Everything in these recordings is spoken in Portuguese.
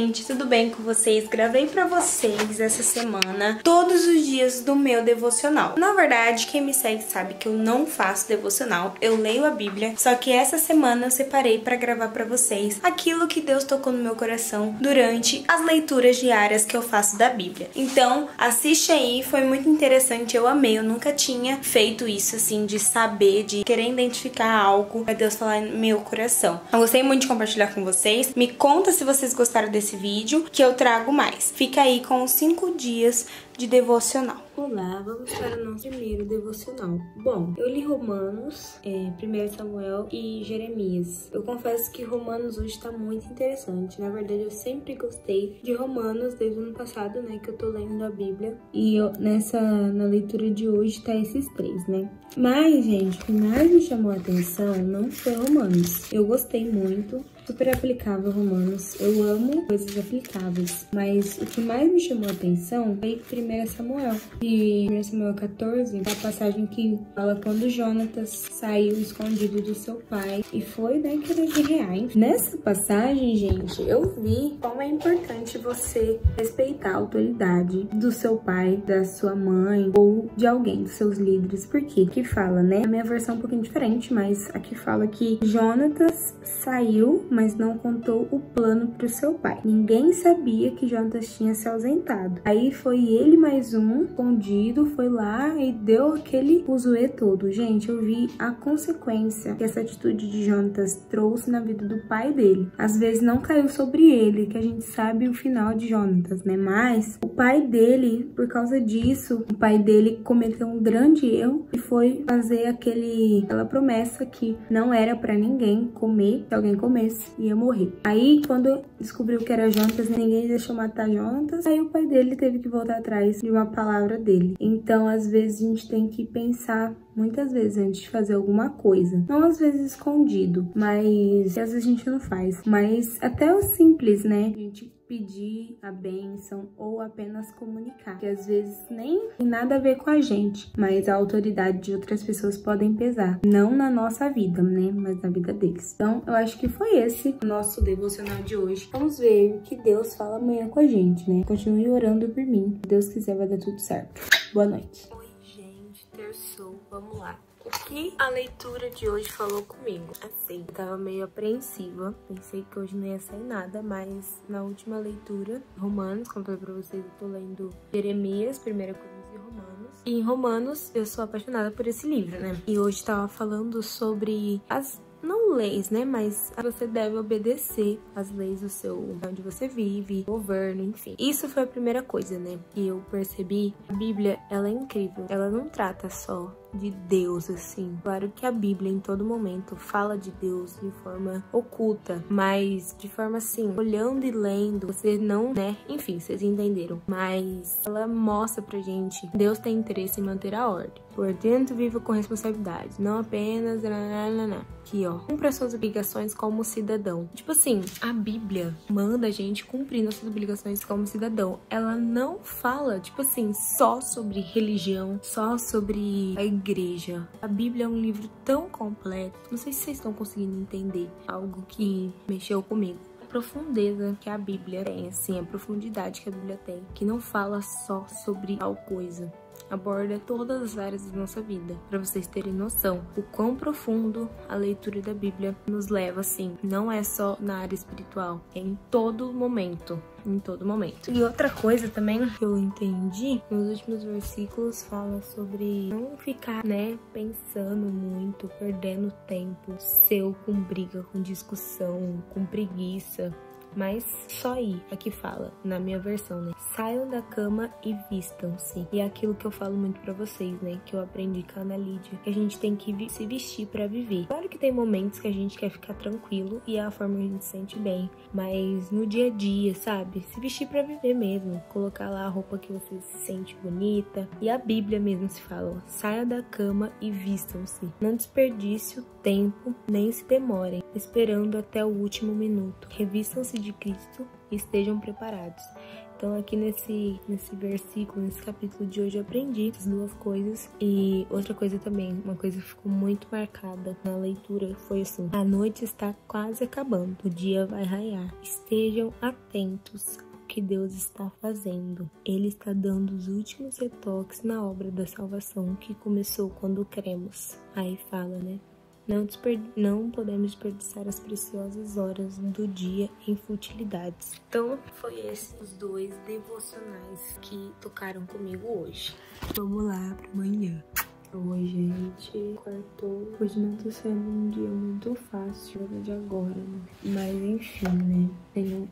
gente, tudo bem com vocês? Gravei pra vocês essa semana todos os dias do meu devocional. Na verdade, quem me segue sabe que eu não faço devocional, eu leio a Bíblia, só que essa semana eu separei pra gravar pra vocês aquilo que Deus tocou no meu coração durante as leituras diárias que eu faço da Bíblia. Então, assiste aí, foi muito interessante, eu amei, eu nunca tinha feito isso assim, de saber, de querer identificar algo pra Deus falar no meu coração. Eu gostei muito de compartilhar com vocês, me conta se vocês gostaram desse vídeo, que eu trago mais. Fica aí com os 5 dias de devocional. Olá, vamos para o nosso primeiro devocional. Bom, eu li Romanos, 1 Samuel e Jeremias. Eu confesso que Romanos hoje tá muito interessante. Na verdade, eu sempre gostei de Romanos desde o ano passado, né, que eu tô lendo a Bíblia. E na leitura de hoje tá esses 3, né? Mas, gente, o que mais me chamou a atenção não foi Romanos. Eu gostei muito. Super aplicável Romanos, eu amo coisas aplicáveis, mas o que mais me chamou a atenção foi 1 Samuel. E 1 Samuel 14, a passagem que fala quando Jonatas saiu escondido do seu pai e foi, né, querer guerrear. Nessa passagem, gente, eu vi como é importante você respeitar a autoridade do seu pai, da sua mãe ou de alguém, dos seus líderes. Por quê? Que fala, né? A minha versão é um pouquinho diferente, mas aqui fala que Jonatas saiu, mas não contou o plano pro seu pai. Ninguém sabia que Jonatas tinha se ausentado. Aí foi ele mais um, escondido, foi lá e deu aquele fuzuê todo. Gente, eu vi a consequência que essa atitude de Jonatas trouxe na vida do pai dele. Às vezes não caiu sobre ele, que a gente sabe o final de Jonatas, né? Mas o pai dele, por causa disso, o pai dele cometeu um grande erro e foi fazer aquela promessa que não era pra ninguém comer, se alguém comesse, ia morrer. Aí, quando descobriu que era Jonatas, ninguém deixou matar Jonatas, aí o pai dele teve que voltar atrás de uma palavra dele. Então, às vezes, a gente tem que pensar muitas vezes antes de fazer alguma coisa. Não às vezes escondido, mas às vezes a gente não faz. Mas até o simples, né? A gente pedir a bênção ou apenas comunicar, que às vezes nem tem nada a ver com a gente, mas a autoridade de outras pessoas podem pesar, não na nossa vida, né, mas na vida deles. Então, eu acho que foi esse o nosso devocional de hoje. Vamos ver o que Deus fala amanhã com a gente, né? Continue orando por mim. Se Deus quiser, vai dar tudo certo. Boa noite. Oi, gente, terçou. Vamos lá. O que a leitura de hoje falou comigo? Assim, eu tava meio apreensiva, pensei que hoje não ia sair nada, mas na última leitura, Romanos, como eu falei pra vocês, eu tô lendo Jeremias, 1 Coríntios e Romanos. E em Romanos, eu sou apaixonada por esse livro, né? E hoje tava falando sobre não leis, né? Mas você deve obedecer as leis do seu, onde você vive, governo, enfim. Isso foi a primeira coisa, né? Que eu percebi. A Bíblia, ela é incrível. Ela não trata só de Deus, assim. Claro que a Bíblia, em todo momento, fala de Deus de forma oculta, mas de forma assim, olhando e lendo, você não, né? Enfim, vocês entenderam. Mas ela mostra pra gente, Deus tem interesse em manter a ordem. Portanto, viva com responsabilidade, não apenas... Aqui, ó. Cumpra suas obrigações como cidadão. Tipo assim, a Bíblia manda a gente cumprir nossas obrigações como cidadão. Ela não fala, tipo assim, só sobre religião, só sobre a igreja. A Bíblia é um livro tão completo. Não sei se vocês estão conseguindo entender algo que mexeu comigo. A profundeza que a Bíblia tem, assim, a profundidade que a Bíblia tem, que não fala só sobre tal coisa. Aborda todas as áreas da nossa vida, para vocês terem noção o quão profundo a leitura da Bíblia nos leva, assim. Não é só na área espiritual, é em todo momento. Em todo momento. E outra coisa também que eu entendi, nos últimos versículos fala sobre não ficar, né, pensando muito, perdendo tempo seu com briga, com discussão, com preguiça. Mas só aí, aqui fala, na minha versão, né? Saiam da cama e vistam-se. E é aquilo que eu falo muito pra vocês, né? Que eu aprendi com a Ana Lídia. Que a gente tem que se vestir pra viver. Claro que tem momentos que a gente quer ficar tranquilo e é a forma que a gente se sente bem. Mas no dia a dia, sabe? Se vestir pra viver mesmo. Colocar lá a roupa que você se sente bonita. E a Bíblia mesmo se fala, ó. Saia da cama e vistam-se. Não desperdice o tempo, nem se demorem, esperando até o último minuto. Revistam-se de Cristo e estejam preparados. Então aqui nesse versículo, nesse capítulo de hoje, eu aprendi essas duas coisas. E outra coisa também, uma coisa que ficou muito marcada na leitura foi assim: a noite está quase acabando, o dia vai raiar. Estejam atentos ao que Deus está fazendo. Ele está dando os últimos retoques na obra da salvação que começou quando cremos. Aí fala, né? Não podemos desperdiçar as preciosas horas do dia em futilidades. Então, foi esses os dois devocionais que tocaram comigo hoje. Vamos lá para amanhã. Oi, gente, quartou. Hoje não tá sendo um dia muito fácil, de agora, né? Mas enfim, né? Tenho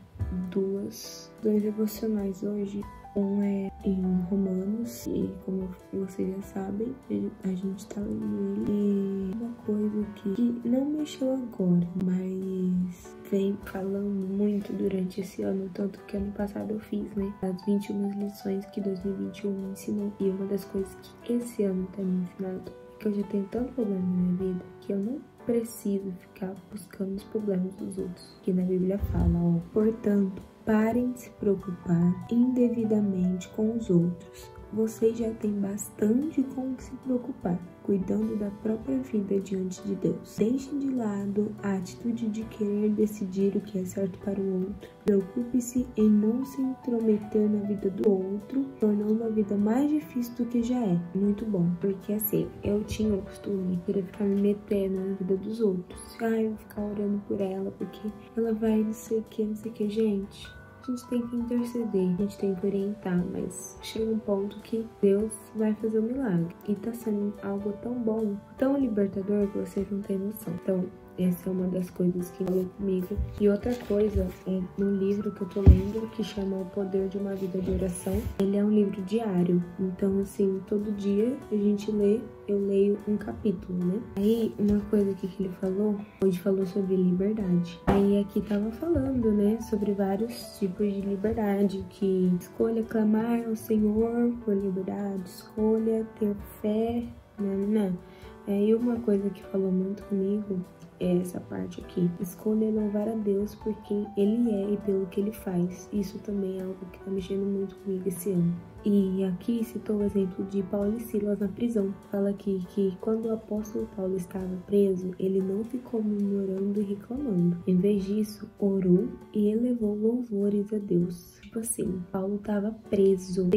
dois devocionais hoje. Um é em Romanos, e como vocês já sabem, a gente tá lendo ele. E uma coisa que não mexeu agora, mas vem falando muito durante esse ano, tanto que ano passado eu fiz, né? As 21 lições que 2021 me ensinou. E uma das coisas que esse ano tá me ensinando é que eu já tenho tanto problema na minha vida que eu não preciso ficar buscando os problemas dos outros. Que na Bíblia fala, ó, portanto, parem de se preocupar indevidamente com os outros. Vocês já têm bastante com o que se preocupar, cuidando da própria vida diante de Deus. Deixem de lado a atitude de querer decidir o que é certo para o outro. Preocupe-se em não se intrometer na vida do outro, tornando a vida mais difícil do que já é. Muito bom, porque assim, eu tinha o costume de querer ficar me metendo na vida dos outros. Eu vou ficar orando por ela, porque ela vai não sei o que, gente. A gente tem que interceder, a gente tem que orientar, mas chega um ponto que Deus vai fazer um milagre. E tá sendo algo tão bom, tão libertador, que vocês não têm noção. Então, essa é uma das coisas que falou comigo. E outra coisa é no livro que eu tô lendo, que chama O Poder de uma Vida de Oração. Ele é um livro diário. Então, assim, todo dia a gente lê, eu leio um capítulo, né? Aí, uma coisa aqui que ele falou, hoje falou sobre liberdade. Aí aqui tava falando, né, sobre vários tipos de liberdade, que escolha clamar ao Senhor por liberdade, escolha ter fé, não. Aí uma coisa que falou muito comigo é essa parte aqui. Escolha louvar a Deus por quem Ele é e pelo que Ele faz. Isso também é algo que tá mexendo muito comigo esse ano. E aqui citou o exemplo de Paulo e Silas na prisão. Fala aqui que quando o apóstolo Paulo estava preso, ele não ficou murmurando e reclamando. Em vez disso, orou e elevou louvores a Deus. Tipo assim, Paulo estava preso.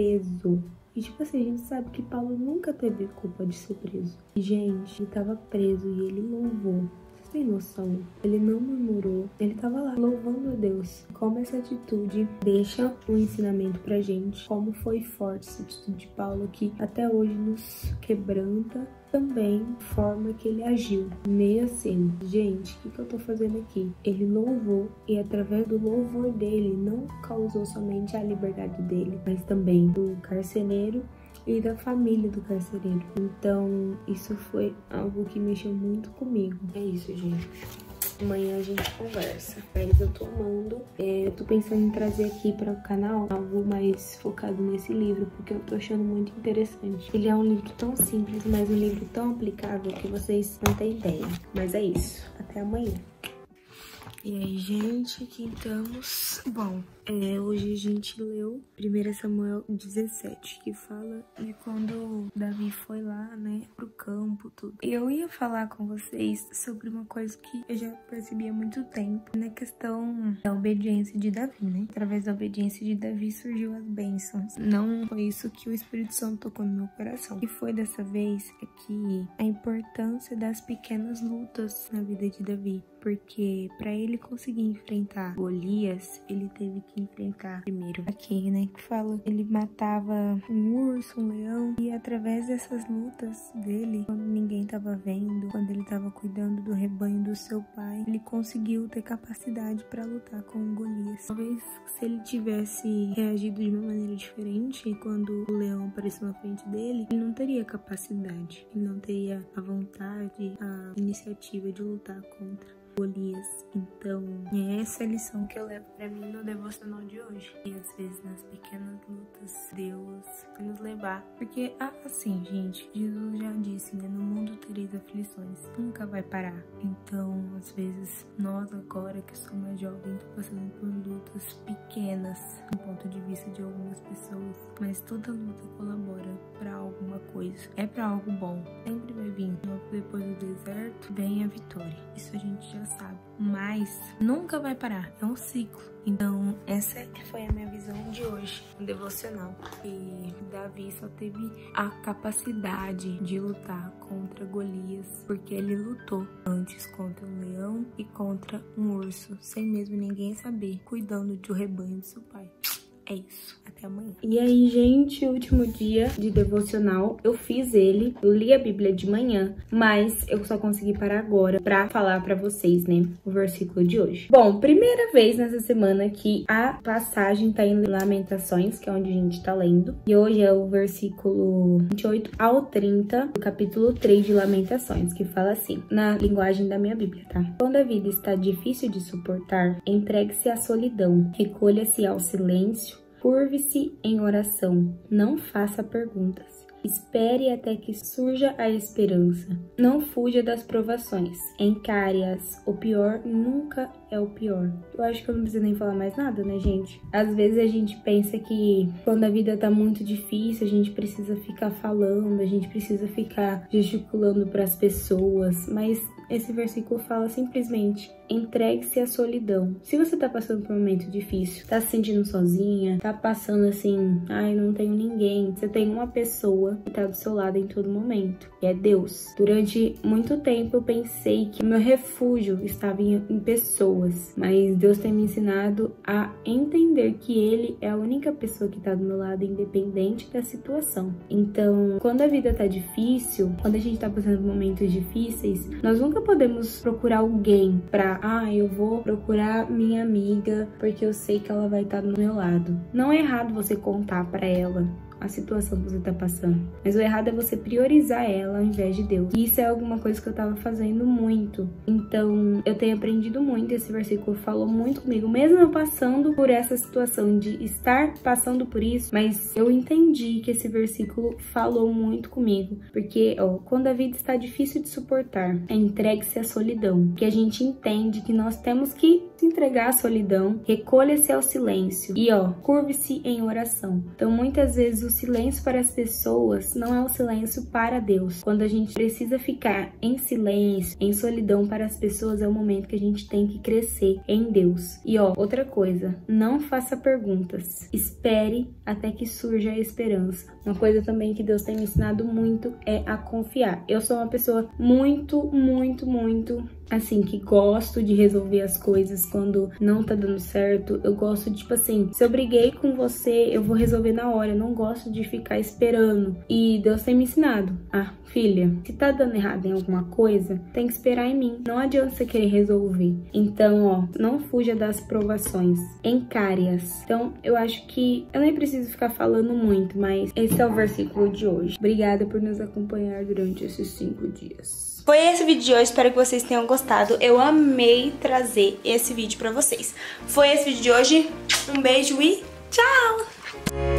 E tipo assim, a gente sabe que Paulo nunca teve culpa de ser preso. E, gente, ele estava preso e ele louvou. Sem noção, ele não murmurou, ele tava lá louvando a Deus. Como essa atitude deixa um ensinamento pra gente, como foi forte essa atitude de Paulo, que até hoje nos quebranta, também forma que ele agiu. Meio assim, gente, o que eu tô fazendo aqui? Ele louvou e através do louvor dele não causou somente a liberdade dele, mas também do carcereiro e da família do carcereiro. Então, isso foi algo que mexeu muito comigo. É isso, gente. Amanhã a gente conversa. Mas eu tô amando. Eu tô pensando em trazer aqui para o canal algo mais focado nesse livro, porque eu tô achando muito interessante. Ele é um livro tão simples, mas um livro tão aplicável que vocês não têm ideia. Mas é isso. Até amanhã. E aí, gente, aqui estamos. Bom, hoje a gente leu 1 Samuel 17, que fala de quando Davi foi lá, né, pro campo, tudo. Eu ia falar com vocês sobre uma coisa que eu já percebi há muito tempo, na questão da obediência de Davi, né? Através da obediência de Davi surgiu as bênçãos. Não foi isso que o Espírito Santo tocou no meu coração. O que foi dessa vez é que a importância das pequenas lutas na vida de Davi. Porque para ele conseguir enfrentar Golias, ele teve que enfrentar primeiro aqui, né? Que fala, ele matava um urso, um leão, e através dessas lutas dele, quando ninguém tava vendo, quando ele tava cuidando do rebanho do seu pai, ele conseguiu ter capacidade para lutar com o Golias. Talvez se ele tivesse reagido de uma maneira diferente, quando o leão apareceu na frente dele, ele não teria capacidade, ele não teria a vontade, a iniciativa de lutar contra. Golias. Então, é essa a lição que eu levo pra mim no devocional de hoje. E às vezes nas pequenas lutas, Deus vai nos levar. Porque, assim, gente, Jesus já disse, né? No mundo tereis aflições. Nunca vai parar. Então, às vezes, nós agora que somos mais jovens, tô passando por lutas pequenas, do ponto de vista de algumas pessoas. Mas toda luta colabora pra alguma coisa. É pra algo bom. Sempre vai vir. Depois do deserto, vem a vitória. Isso a gente já sabe. Mas nunca vai parar. É um ciclo. Então, essa foi a minha visão de hoje, um devocional. E Davi só teve a capacidade de lutar contra Golias, porque ele lutou antes contra um leão e contra um urso, sem mesmo ninguém saber, cuidando de um rebanho do seu pai. É isso, até amanhã. E aí, gente, último dia de devocional, eu fiz ele, eu li a Bíblia de manhã, mas eu só consegui parar agora pra falar pra vocês, né, o versículo de hoje. Bom, primeira vez nessa semana que a passagem tá em Lamentações, que é onde a gente tá lendo, e hoje é o versículo 28 ao 30 do capítulo 3 de Lamentações, que fala assim, na linguagem da minha Bíblia, tá? Quando a vida está difícil de suportar, entregue-se à solidão, recolha-se ao silêncio, curve-se em oração, não faça perguntas. Espere até que surja a esperança. Não fuja das provações. Encare-as. O pior nunca é o pior. Eu acho que eu não preciso nem falar mais nada, né, gente? Às vezes a gente pensa que quando a vida tá muito difícil, a gente precisa ficar falando, a gente precisa ficar gesticulando pras pessoas, mas esse versículo fala simplesmente: entregue-se à solidão. Se você tá passando por um momento difícil, tá se sentindo sozinha, tá passando assim, ai, não tenho ninguém, você tem uma pessoa que tá do seu lado em todo momento, e é Deus. Durante muito tempo eu pensei que meu refúgio estava em pessoas, mas Deus tem me ensinado a entender que Ele é a única pessoa que tá do meu lado, independente da situação. Então, quando a vida tá difícil, quando a gente tá passando por momentos difíceis, nós nunca podemos procurar alguém pra, eu vou procurar minha amiga porque eu sei que ela vai estar do meu lado. Não é errado você contar pra ela a situação que você tá passando, mas o errado é você priorizar ela ao invés de Deus. E isso é alguma coisa que eu tava fazendo muito. Então, eu tenho aprendido muito. Esse versículo falou muito comigo, mesmo eu passando por essa situação de estar passando por isso, mas eu entendi que esse versículo falou muito comigo, porque, quando a vida está difícil de suportar, entregue-se à solidão, que a gente entende que nós temos que se entregar à solidão, recolha-se ao silêncio e, curve-se em oração. Então, muitas vezes o silêncio para as pessoas não é o silêncio para Deus. Quando a gente precisa ficar em silêncio, em solidão para as pessoas, é o momento que a gente tem que crescer em Deus. E outra coisa, não faça perguntas. Espere até que surja a esperança. Uma coisa também que Deus tem me ensinado muito é a confiar. Eu sou uma pessoa muito, assim, que gosto de resolver as coisas quando não tá dando certo. Eu gosto de, tipo assim, se eu briguei com você, eu vou resolver na hora. Eu não gosto de ficar esperando. E Deus tem me ensinado: filha, se tá dando errado em alguma coisa, tem que esperar em mim. Não adianta você querer resolver. Então, não fuja das provações. Encare-as. Então, eu acho que eu nem preciso ficar falando muito, mas esse é o versículo de hoje. Obrigada por nos acompanhar durante esses 5 dias. Foi esse vídeo de hoje, espero que vocês tenham gostado. Eu amei trazer esse vídeo pra vocês. Foi esse vídeo de hoje, um beijo e tchau!